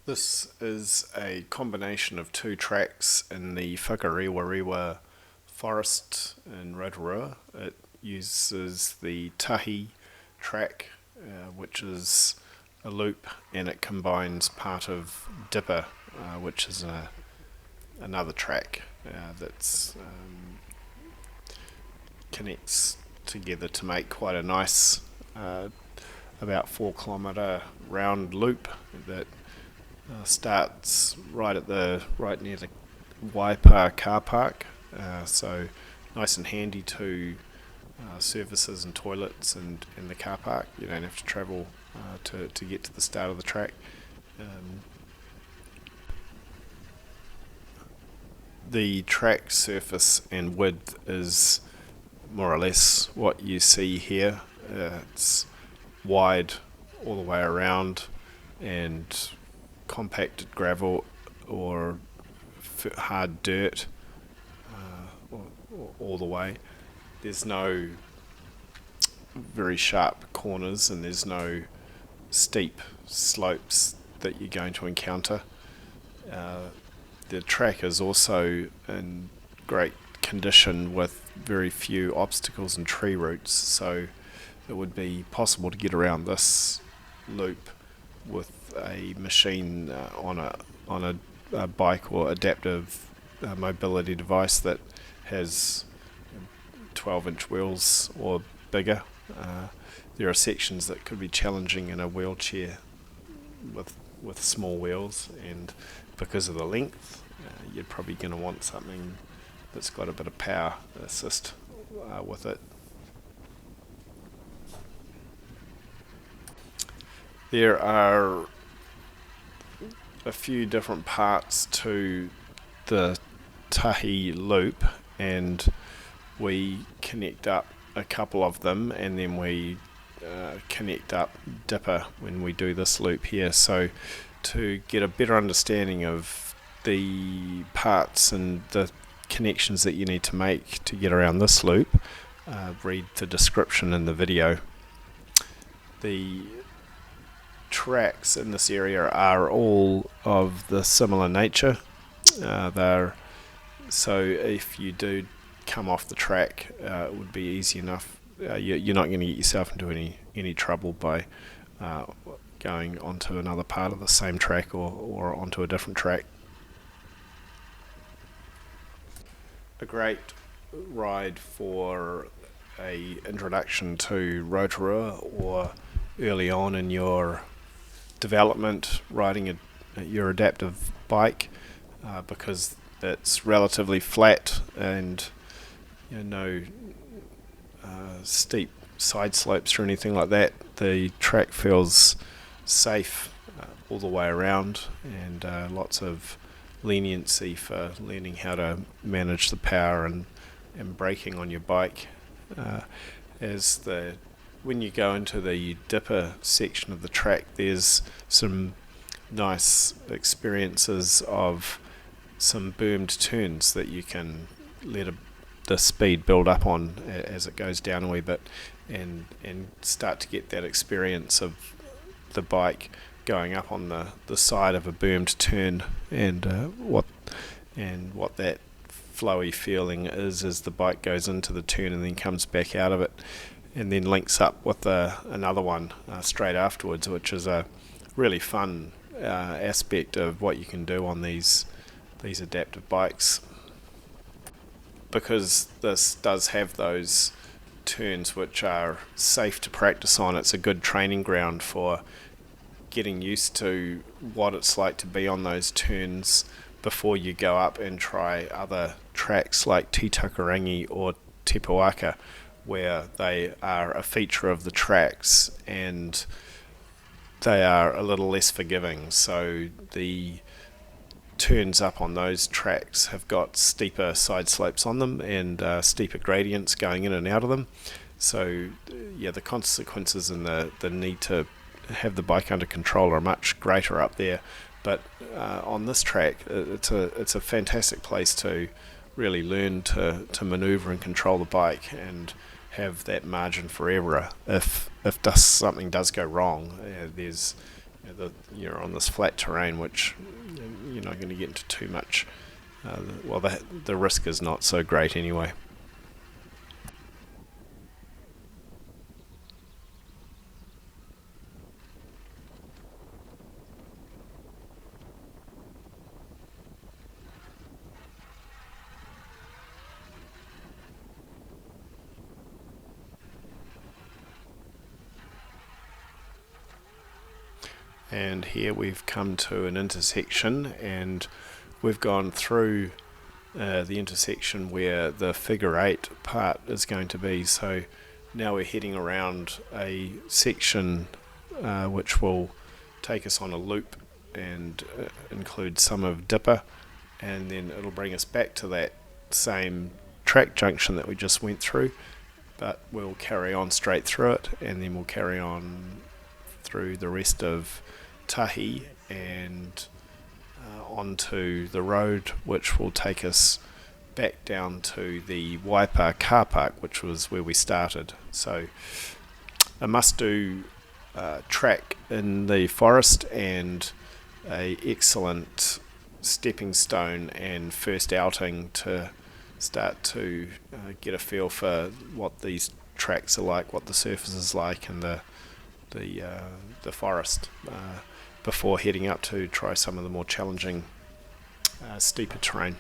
This is a combination of two tracks in the Whakarewarewa Forest in Rotorua. It uses the Tahi track, which is a loop, and it combines part of Dipper, which is another track that's connects together to make quite a nice about 4 kilometre round loop that starts right near the Waipa car park, so nice and handy to services and toilets and the car park. You don't have to travel to get to the start of the track. The track surface and width is more or less what you see here. It's wide all the way around and compacted gravel or hard dirt all the way. There's no very sharp corners and there's no steep slopes that you're going to encounter. The track is also in great condition with very few obstacles and tree roots, so it would be possible to get around this loop with a machine on a bike or adaptive mobility device that has 12-inch wheels or bigger. There are sections that could be challenging in a wheelchair with small wheels, and because of the length, you're probably going to want something that's got a bit of power assist with it. There are a few different parts to the Tahi loop, and we connect up a couple of them, and then we connect up Dipper when we do this loop here. So to get a better understanding of the parts and the connections that you need to make to get around this loop, read the description in the video. The tracks in this area are all of the similar nature. So if you do come off the track, it would be easy enough. You're not going to get yourself into any trouble by going onto another part of the same track or onto a different track. A great ride for a introduction to Rotorua, or early on in your development riding your adaptive bike, because it's relatively flat and no steep side slopes or anything like that. The track feels safe all the way around, and lots of leniency for learning how to manage the power and braking on your bike. When you go into the Dipper section of the track, there's some nice experiences of some bermed turns that you can let the speed build up on as it goes down a wee bit, and start to get that experience of the bike going up on the side of a bermed turn, and what that flowy feeling is as the bike goes into the turn and then comes back out of it, and then links up with another one straight afterwards, which is a really fun aspect of what you can do on these adaptive bikes. Because this does have those turns which are safe to practice on, it's a good training ground for getting used to what it's like to be on those turns before you go up and try other tracks like Te Tukarangi or Te Puaka, where they are a feature of the tracks and they are a little less forgiving. So the turns up on those tracks have got steeper side slopes on them and steeper gradients going in and out of them. So the consequences and the need to have the bike under control are much greater up there. But on this track, it's a fantastic place to really learn to manoeuvre and control the bike and have that margin for error. If something does go wrong, there's you're on this flat terrain, which you're not going to get into too much. Well, the risk is not so great anyway. And here we've come to an intersection, and we've gone through the intersection where the figure 8 part is going to be. So now we're heading around a section which will take us on a loop and include some of Dipper, and then it'll bring us back to that same track junction that we just went through, but we'll carry on straight through it, and then we'll carry on through the rest of Tahi and onto the road, which will take us back down to the Waipa car park, which was where we started. So a must-do track in the forest, and a excellent stepping stone and first outing to start to get a feel for what these tracks are like, what the surface is like, and the forest before heading up to try some of the more challenging steeper terrain.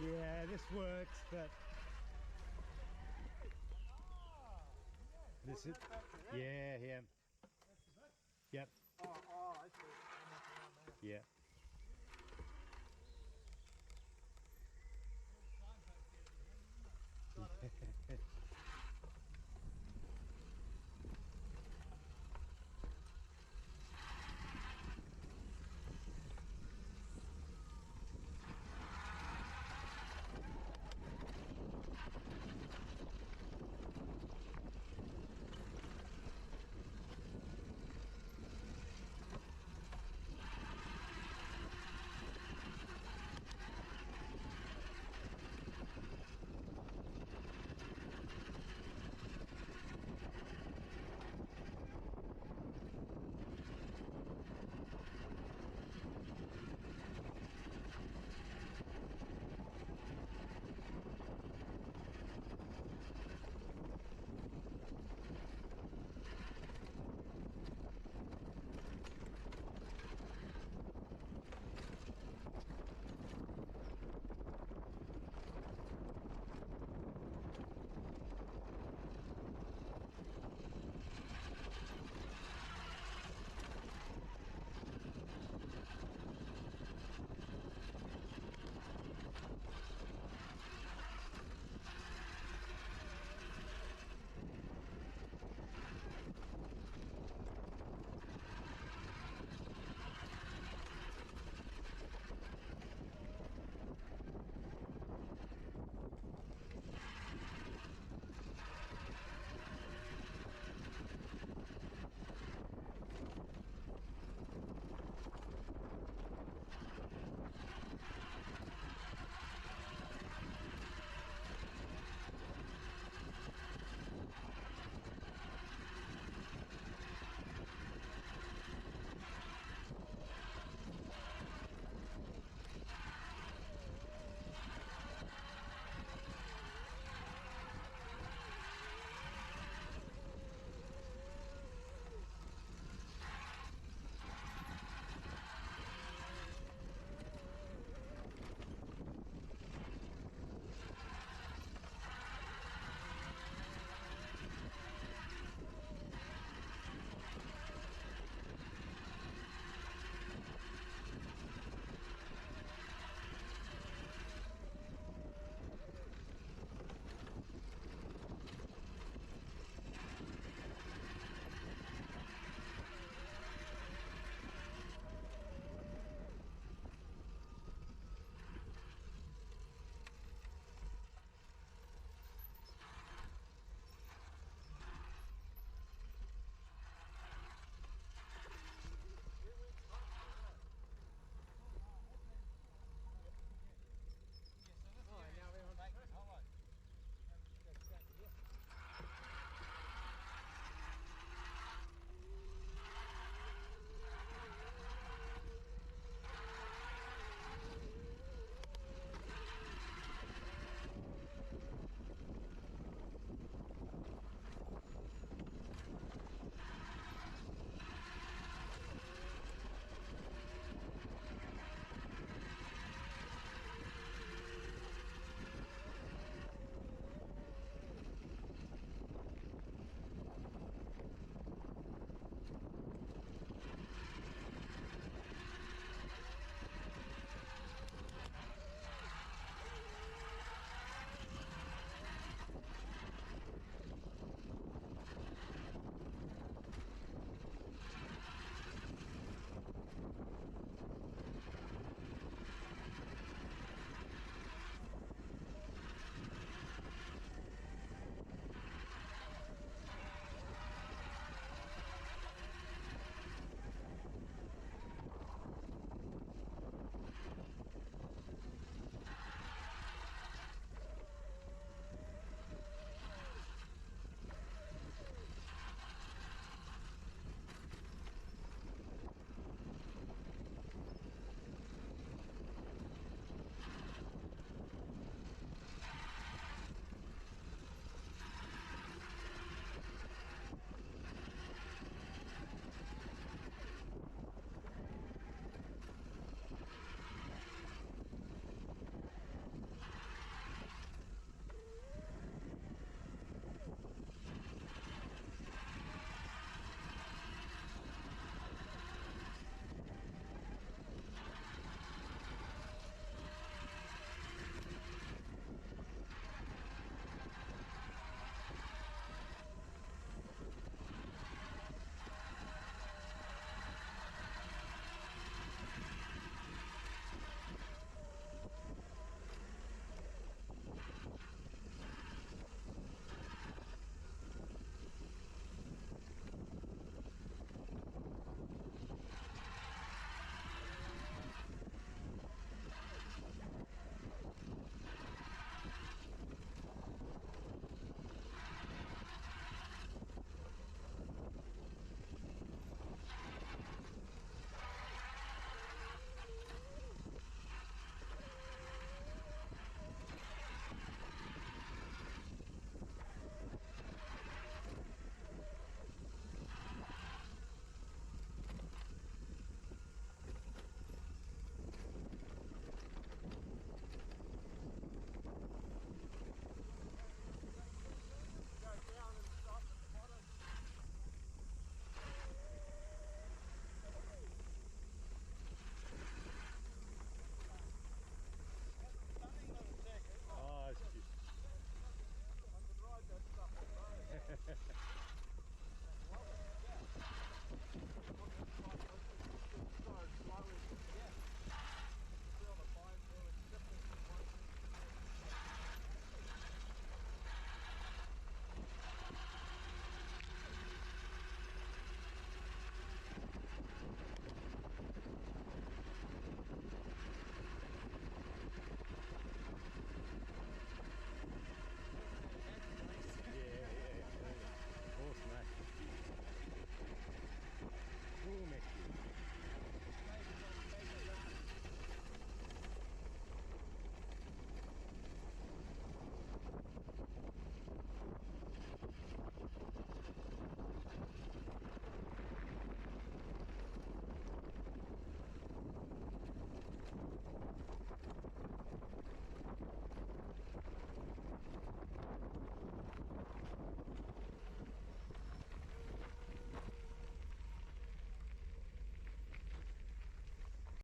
Yeah, this works, but this is yeah. Yep. Yeah.